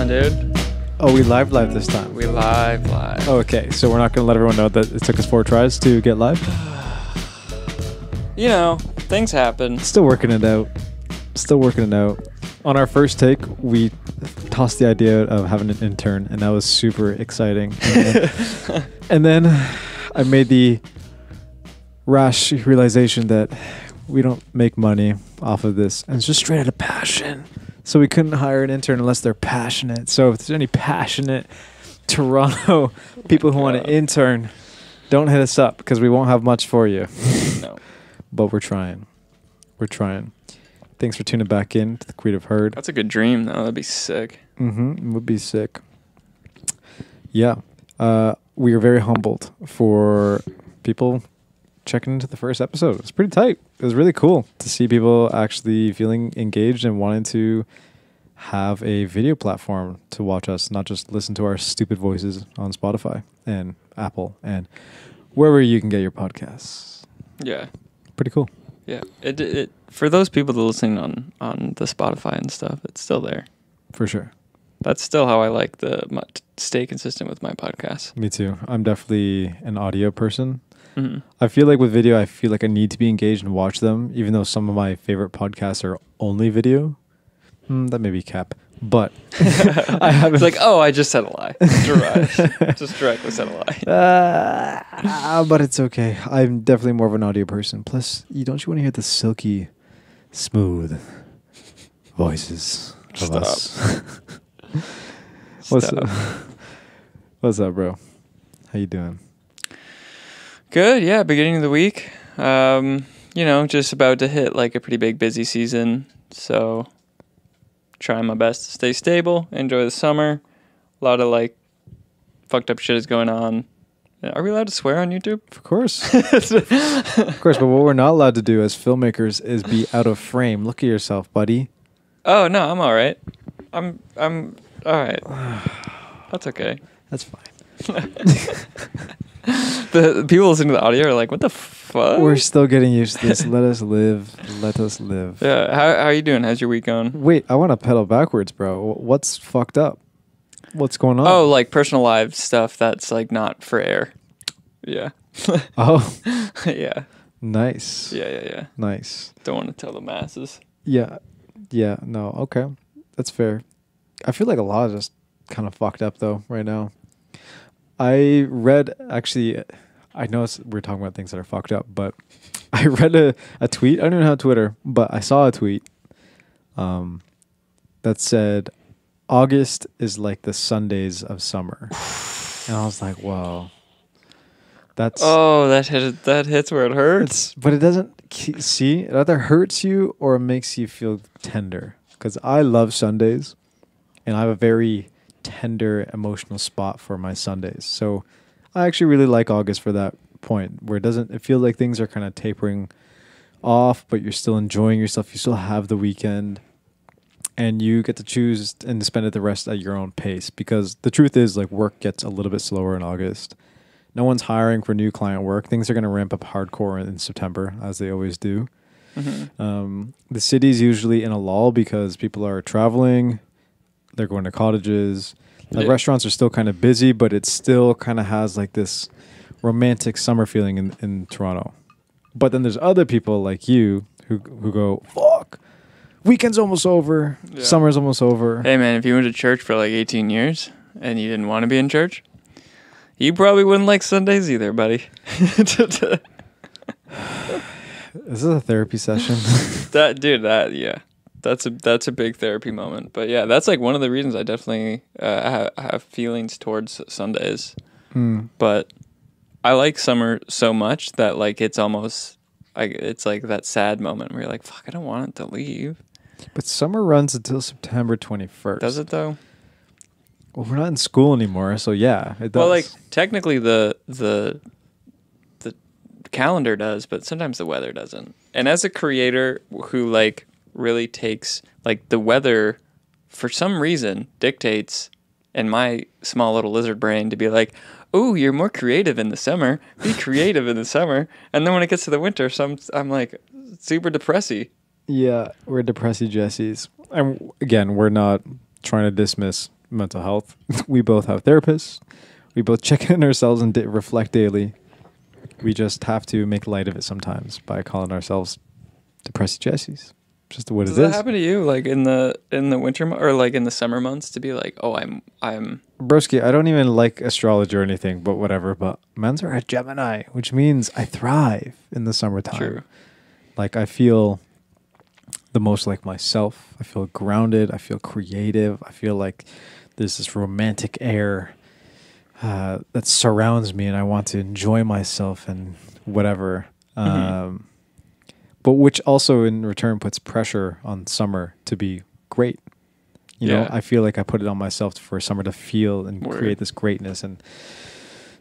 dude. Oh, we live this time. We live. Okay, so we're not going to let everyone know that it took us 4 tries to get live? You know, things happen. Still working it out. On our first take, we tossed the idea of having an intern, and that was super exciting. And then I made the rash realization that we don't make money off of this, and it's just straight out of passion. So we couldn't hire an intern unless they're passionate. So if there's any passionate Toronto people who want to intern, don't hit us up because we won't have much for you. No. But we're trying. Thanks for tuning back in to the Creative Herd. That's a good dream, though. That'd be sick. It would be sick. Yeah. We are very humbled for people checking into the first episode. It's pretty tight. It was really cool to see people actually feeling engaged and wanting to have a video platform to watch us, not just listen to our stupid voices on Spotify and Apple and wherever you can get your podcasts. Yeah. Pretty cool. Yeah. It for those people that are listening on the Spotify and stuff, it's still there. For sure. That's still how I like stay consistent with my podcast. Me too. I'm definitely an audio person. Mm-hmm. I feel like with video, I feel like I need to be engaged and watch them, even though some of my favorite podcasts are only video. That may be cap. But I haven't. It's like, oh, I just said a lie. Just directly said a lie. But it's okay. I'm definitely more of an audio person. Plus, don't you want to hear the silky, smooth voices of us? What's up? What's up, bro? How you doing? Good, yeah. Beginning of the week. Just about to hit like a pretty big busy season. So trying my best to stay stable, enjoy the summer. A lot of like fucked up shit is going on. Are we allowed to swear on YouTube? Of course. Of course, but what we're not allowed to do as filmmakers is be out of frame. Look at yourself, buddy. Oh, no, I'm all right. I'm all right. That's okay. That's fine. The people listening to the audio are like, what the fuck? We're still getting used to this. Let us live. Yeah. How are you doing? How's your week going? Wait, I want to pedal backwards, bro. What's fucked up? What's going on? Oh, like personal life stuff that's like not for air. Yeah. Oh. Yeah. Nice. Yeah. Nice. Don't want to tell the masses. Yeah. No. Okay. That's fair. I feel like a lot of just kind of fucked up though right now. I read, actually, I know we're talking about things that are fucked up, but I read a tweet. I don't even have Twitter, but I saw a tweet that said, August is like the Sundays of summer. And I was like, whoa. That hits where it hurts. But it doesn't, see, it either hurts you or it makes you feel tender. Because I love Sundays, and I have a very tender emotional spot for my Sundays. So I actually really like August for that point where it feels like things are kind of tapering off, but you're still enjoying yourself. You still have the weekend and you get to choose and spend it the rest at your own pace, because the truth is like work gets a little bit slower in August. No one's hiring for new client work. Things are going to ramp up hardcore in September, as they always do. Mm-hmm. The city's usually in a lull because people are traveling. They're going to cottages. Like restaurants are still kind of busy, but it still kind of has like this romantic summer feeling in Toronto. But then there's other people like you who go, fuck, weekend's almost over. Yeah. Summer's almost over. Hey, man, if you went to church for like 18 years and you didn't want to be in church, you probably wouldn't like Sundays either, buddy. Is this a therapy session? Yeah. That's a big therapy moment. But yeah, that's like one of the reasons I definitely have feelings towards Sundays. But I like summer so much that like it's almost it's like that sad moment where you're like, fuck, I don't want it to leave. But summer runs until September 21st. Does it though? Well, we're not in school anymore, so yeah, it does. Well, like technically the calendar does, but sometimes the weather doesn't. And as a creator who like really takes like the weather for some reason dictates in my small little lizard brain to be like, oh, you're more creative in the summer, be creative in the summer, and then when it gets to the winter I'm like super depressy. Yeah, we're depressy Jessies. And again, we're not trying to dismiss mental health. We both have therapists. We both check in ourselves and reflect daily. We just have to make light of it sometimes by calling ourselves depressed Jessies. Just what Does it that is. happen to you, like in the winter or like in the summer months, to be like, oh, I'm Broski, I don't even like astrology or anything, but whatever. But men's are a Gemini, which means I thrive in the summertime. True. Like I feel the most like myself. I feel grounded. I feel creative. I feel like there's this romantic air that surrounds me, and I want to enjoy myself and whatever. But which also in return puts pressure on summer to be great. You know, I feel like I put it on myself for summer to feel and create this greatness. And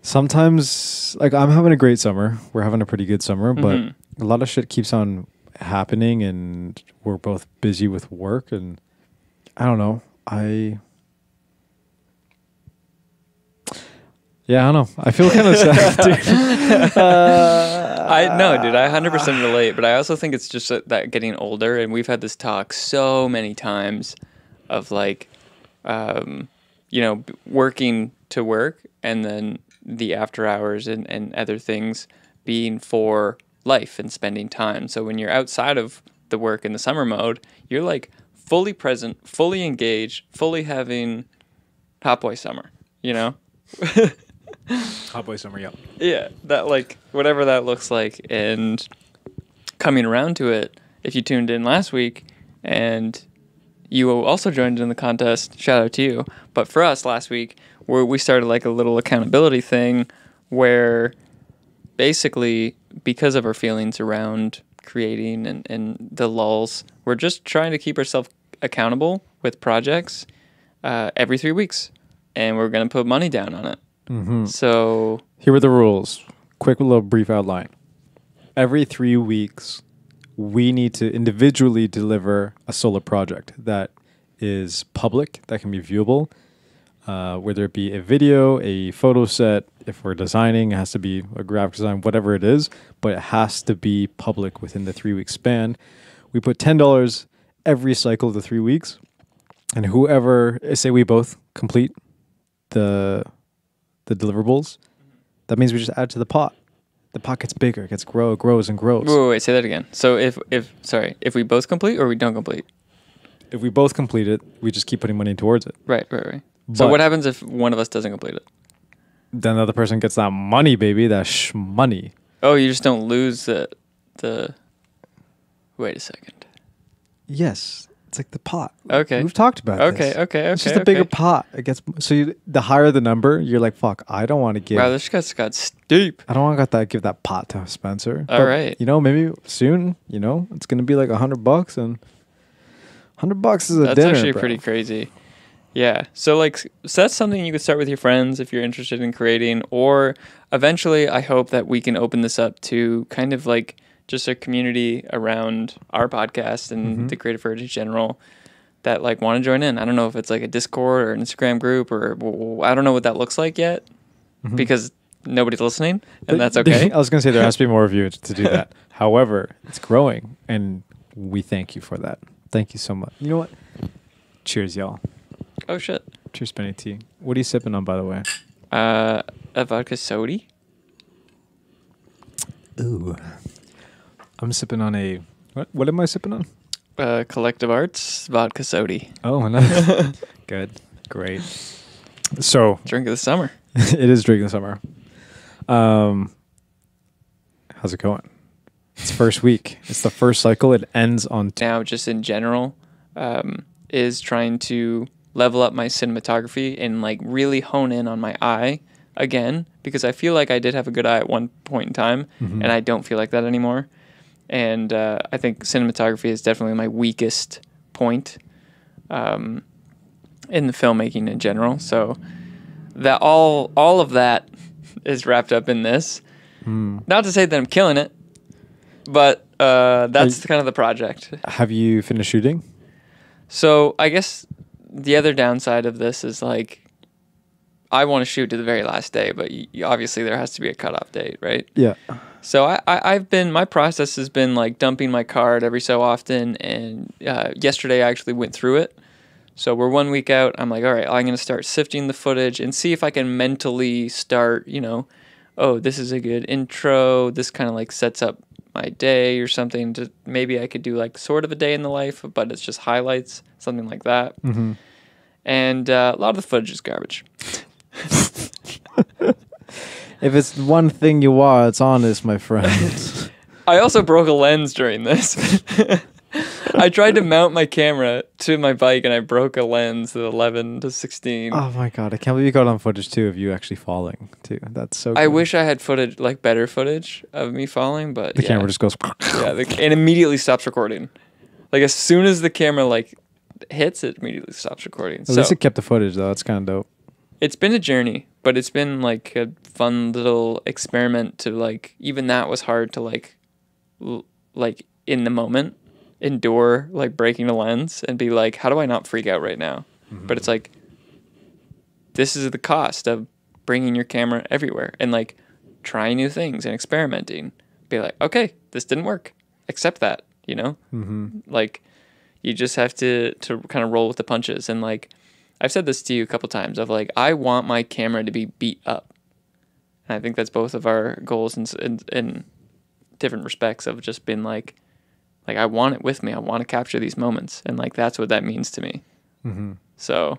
sometimes, like, I'm having a great summer. We're having a pretty good summer, but a lot of shit keeps on happening, and we're both busy with work. And I don't know. I don't know. I feel kind of sad, dude. Dude, I 100% relate, but I also think it's just that getting older, and we've had this talk so many times of like, working to work and then the after hours and other things being for life and spending time. So when you're outside of the work in the summer mode, you're like fully present, fully engaged, fully having hot boy summer, you know? Hot boy summer, yeah. Yeah, that like whatever that looks like. And coming around to it, if you tuned in last week and you also joined in the contest, shout out to you. But for us last week, we started like a little accountability thing where basically because of our feelings around creating and the lulls, we're just trying to keep ourselves accountable with projects every 3 weeks. And we're going to put money down on it. So here are the rules. Quick little brief outline. Every 3 weeks, we need to individually deliver a solo project that is public, that can be viewable, whether it be a video, a photo set. If we're designing, it has to be a graphic design, whatever it is, but it has to be public within the 3 week span. We put $10 every cycle of the 3 weeks, and whoever, say we both complete the deliverables, that means we just add to the pot. The pot gets bigger, it grows and grows. Wait, say that again. So if we both complete or we don't complete? If we both complete it, we just keep putting money towards it. Right. So what happens if one of us doesn't complete it? Then the other person gets that money, baby, that money. Oh, you just don't lose the. Wait a second. Yes. It's like the pot. Okay. We've talked about this. Okay. It's just a bigger pot. It gets the higher the number, you're like, fuck, I don't want to give. Wow, this got steep. I don't want to give that pot to Spencer. All right. You know, maybe soon, it's going to be like $100 and $100 is a dinner. That's actually bro. pretty crazy. Yeah. So that's something you could start with your friends if you're interested in creating, or eventually I hope that we can open this up to kind of like just a community around our podcast and the Creative Urge in general that like want to join in. I don't know if it's like a Discord or an Instagram group or I don't know what that looks like yet because nobody's listening, and that's okay. I was going to say there has to be more of you to do that. However, it's growing, and we thank you for that. Thank you so much. You know what? Cheers, y'all. Oh, shit. Cheers, Benny T. What are you sipping on, by the way? A vodka soda. Ooh. I'm sipping on a... What am I sipping on? Collective Arts vodka soda. Oh, nice. Good. Great. So... Drink of the summer. It is drink of the summer. How's it going? It's first week. It's the first cycle. It ends on... Now, just in general, is trying to level up my cinematography and like really hone in on my eye again, because I feel like I did have a good eye at one point in time, and I don't feel like that anymore. And I think cinematography is definitely my weakest point in the filmmaking in general. So that all of that is wrapped up in this. Not to say that I'm killing it, but that's kind of the project. Have you finished shooting? So I guess the other downside of this is like I want to shoot to the very last day, but obviously there has to be a cutoff date, right? Yeah. So my process has been like dumping my card every so often, and yesterday I actually went through it. So we're 1 week out. I'm like, all right, I'm going to start sifting the footage and see if I can mentally start, oh, this is a good intro. This kind of like sets up my day or something. To maybe I could do like sort of a day in the life, but it's just highlights, something like that. Mm-hmm. And a lot of the footage is garbage. If it's one thing you are, it's honest, my friend. I also broke a lens during this. I tried to mount my camera to my bike and I broke a lens at 11 to 16. Oh my god, I can't believe you got on footage too of you actually falling too. That's so good. I wish I had footage, like better footage of me falling, but the camera just goes. Yeah, and immediately stops recording. Like as soon as the camera like hits, it immediately stops recording. At least it kept the footage though. That's kind of dope. It's been a journey, but it's been like a fun little experiment to like, even that was hard to like in the moment endure like breaking a lens and be like, how do I not freak out right now? Mm-hmm. But it's like, this is the cost of bringing your camera everywhere and like trying new things and experimenting. Be like, okay, this didn't work. Accept that, Mm-hmm. Like you just have to kind of roll with the punches. And like, I've said this to you a couple times of like, I want my camera to be beat up. And I think that's both of our goals in different respects of just being like I want it with me. I want to capture these moments. And like, that's what that means to me. Mm-hmm. So,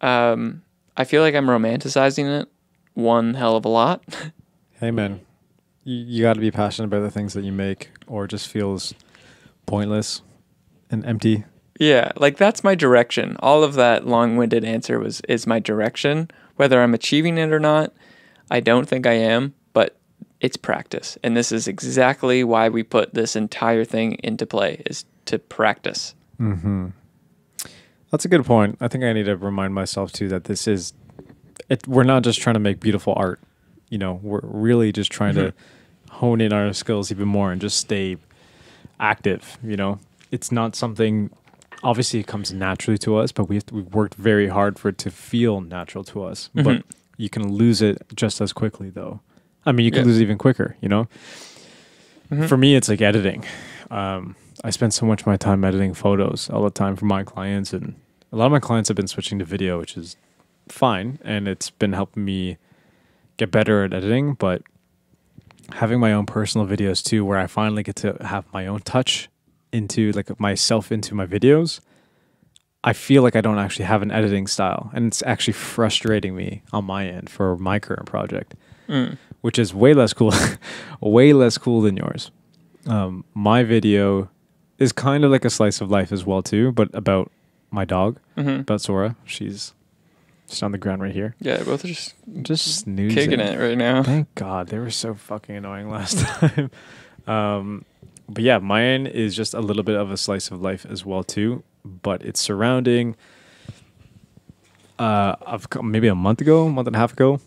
I feel like I'm romanticizing it one hell of a lot. Hey man, you got to be passionate about the things that you make, or it just feels pointless and empty. Yeah, like that's my direction. All of that long-winded answer is my direction. Whether I'm achieving it or not, I don't think I am, but it's practice. And this is exactly why we put this entire thing into play, is to practice. Mm-hmm. That's a good point. I think I need to remind myself too that this is it. We're not just trying to make beautiful art. We're really just trying to hone in our skills even more and just stay active. It's not something. Obviously, it comes naturally to us, but we've worked very hard for it to feel natural to us. Mm-hmm. But you can lose it just as quickly, though. I mean, you can lose it even quicker. Mm-hmm. For me, it's like editing. I spend so much of my time editing photos all the time for my clients, and a lot of my clients have been switching to video, which is fine, and it's been helping me get better at editing. But having my own personal videos too, where I finally get to have my own touch into like myself into my videos, I feel like I don't actually have an editing style, and it's actually frustrating me on my end for my current project, which is way less cool, way less cool than yours. My video is kind of like a slice of life as well too, but about my dog, about Sora. She's just on the ground right here. Yeah, both are just snoozing, kicking it right now. Thank God, they were so fucking annoying last time. But yeah, mine is just a little bit of a slice of life as well too, but it's surrounding maybe a month and a half ago,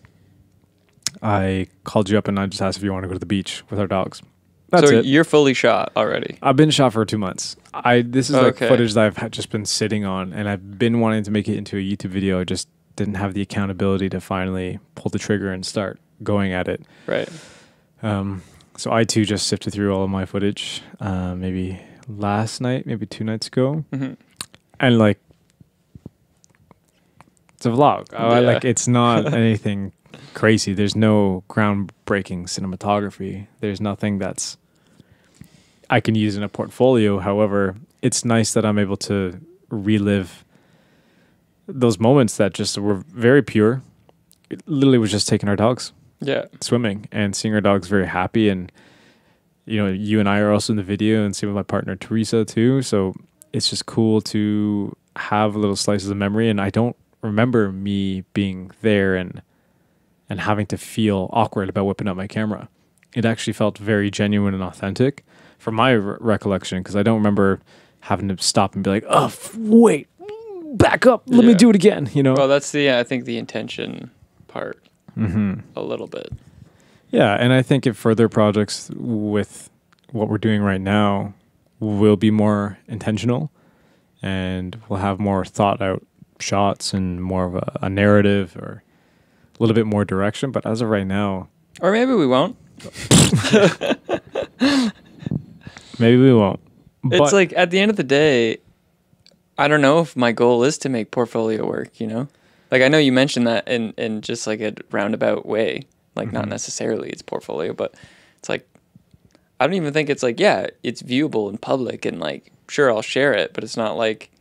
I called you up and I just asked if you want to go to the beach with our dogs. That's it. You're fully shot already. I've been shot for 2 months. This is like footage that I've just been sitting on, and I've been wanting to make it into a YouTube video. I just didn't have the accountability to finally pull the trigger and start going at it. Right. So I too just sifted through all of my footage, maybe last night, maybe 2 nights ago, and like it's a vlog. Like it's not anything crazy. There's no groundbreaking cinematography. There's nothing that's I can use in a portfolio. However, it's nice that I'm able to relive those moments that just were very pure. It literally was just taking our dogs. Yeah, swimming and seeing our dogs very happy, and you and I are also in the video, and same with my partner Teresa too. So it's just cool to have little slices of memory, and I don't remember me being there and having to feel awkward about whipping up my camera. It actually felt very genuine and authentic from my recollection, because I don't remember having to stop and be like, oh wait, back up, let me do it again. Well, that's I think the intention part. A little bit. Yeah, and I think if further projects with what we're doing right now will be more intentional, and we'll have more thought out shots and more of a narrative or a little bit more direction. But as of right now... Or maybe we won't. Maybe we won't. It's like, at the end of the day, I don't know if my goal is to make portfolio work, you know? Like, I know you mentioned that in just like a roundabout way. Like, not necessarily it's portfolio, but it's like, I don't even think it's like, yeah, it's viewable in public and like, sure, I'll share it, but it's not like,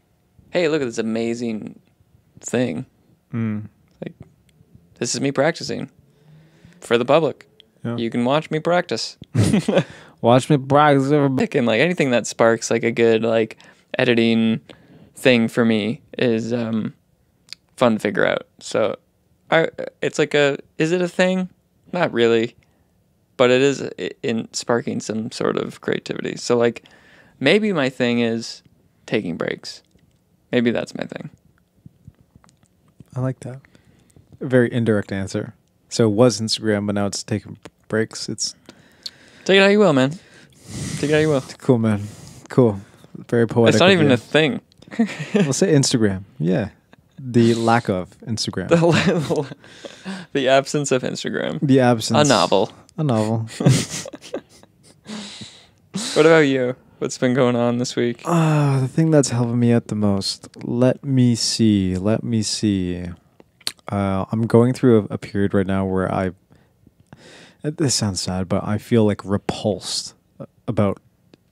hey, look at this amazing thing. Like, this is me practicing for the public. Yeah. You can watch me practice. Watch me practice. And like anything that sparks like a good like editing thing for me is fun to figure out. So it's like is it a thing? Not really, but it is in sparking some sort of creativity. So like maybe my thing is taking breaks. Maybe that's my thing. I like that. A very indirect answer. So it was Instagram, but now it's taking breaks. It's take it how you will, man. Take it how you will. cool, man. Cool. Very poetic. It's not even a thing. We'll say Instagram. Yeah. The lack of Instagram. The absence of Instagram. The absence. A novel. A novel. What about you? What's been going on this week? The thing that's helping me out the most. Let me see. I'm going through a period right now where this sounds sad, but I feel like repulsed about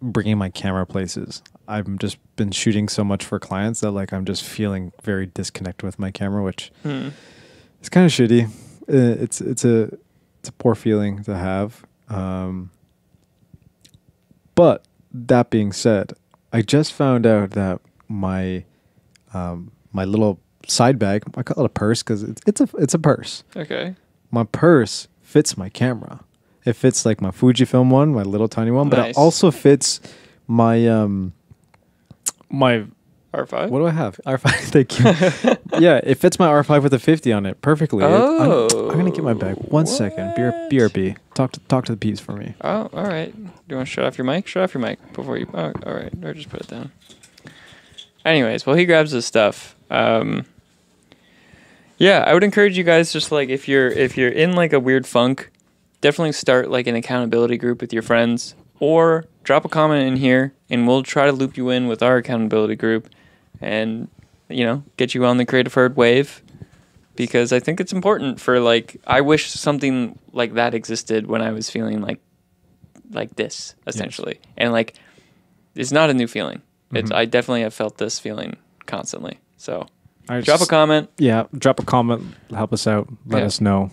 bringing my camera places. I've just been shooting so much for clients that like I'm just feeling very disconnected with my camera, which is kind of shitty. It's a poor feeling to have. But that being said, I just found out that my little side bag, I call it a purse because it's a purse. Okay. My purse fits my camera. It fits like my Fujifilm one, my little tiny one, but it also fits my my R5. What do I have? R5. Thank you. Yeah, it fits my R5 with a 50 on it perfectly. Oh, I'm gonna get my bag. One second. BRB. Talk to the peeps for me. Oh, all right. Do you want to shut off your mic? Shut off your mic before you. Oh, all right. Or just put it down. Anyways, while he grabs his stuff, yeah, I would encourage you guys just like if you're in like a weird funk, definitely start like an accountability group with your friends, or drop a comment in here, and we'll try to loop you in with our accountability group, and get you on the Creative Herd wave, because I think it's important for like I wish something like that existed when I was feeling like this essentially, yes. And like it's not a new feeling. It's I definitely have felt this feeling constantly. So drop a comment. Yeah, drop a comment. Help us out. Let us know.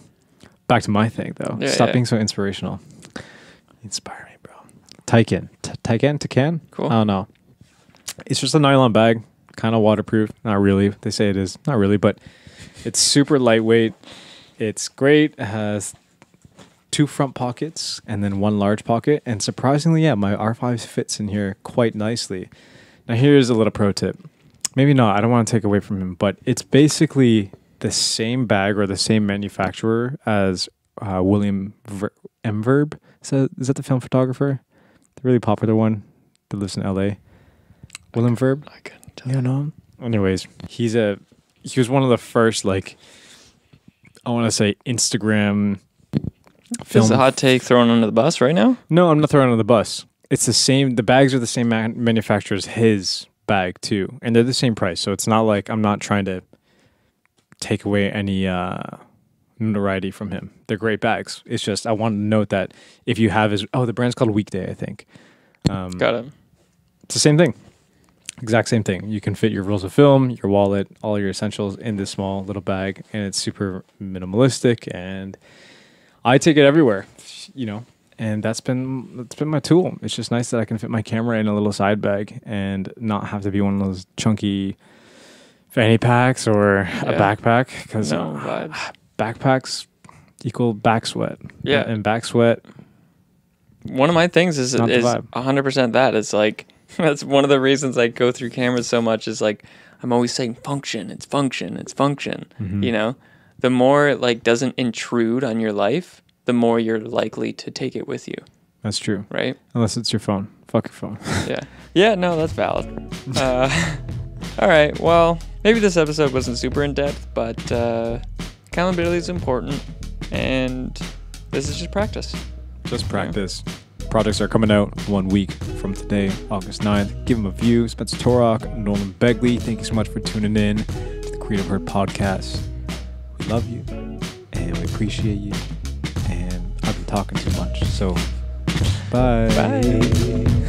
Back to my thing though. Yeah, Stop being so inspirational. Inspire me, bro. Taiken? Cool. I don't know. It's just a nylon bag, kind of waterproof. Not really. They say it is. Not really, but it's super lightweight. It's great. It has 2 front pockets and then 1 large pocket. And surprisingly, yeah, my R5 fits in here quite nicely. Now here's a little pro tip. Maybe not. I don't want to take away from him, but it's basically the same bag or the same manufacturer as William M. Verb. Is that the film photographer? The really popular one that lives in LA. William Verb? I couldn't tell. You know him? Anyways, he was one of the first, like, I want to say Instagram film. Is a hot take thrown under the bus right now? No, I'm not throwing under the bus. It's the same. The bags are the same manufacturer as his bag too, and they're the same price. So it's not like I'm not trying to take away any notoriety from him. They're great bags. It's just I want to note that if you have the brand's called Weekday, I think. Got it. It's the same thing. Exact same thing. You can fit your rolls of film, your wallet, all your essentials in this small little bag, and it's super minimalistic. And I take it everywhere, and that's been my tool. It's just nice that I can fit my camera in a little side bag and not have to be one of those chunky fanny packs or a backpack, because backpacks equal back sweat. Yeah, and back sweat. One of my things is 100% that. It's like that's one of the reasons I go through cameras so much. Is like I'm always saying function. It's function. It's function. Mm-hmm. The more it like doesn't intrude on your life, the more you're likely to take it with you. That's true. Right? Unless it's your phone. Fuck your phone. Yeah. Yeah, no, that's valid. All right. Well, maybe this episode wasn't super in-depth, but accountability is important, and this is just practice. Just practice. projects are coming out 1 week from today, August 9th. Give them a view. Spencer Torok, Norman Begley, thank you so much for tuning in to the Creative Herd Podcast. We love you and we appreciate you. And I've been talking too much. So, bye. Bye.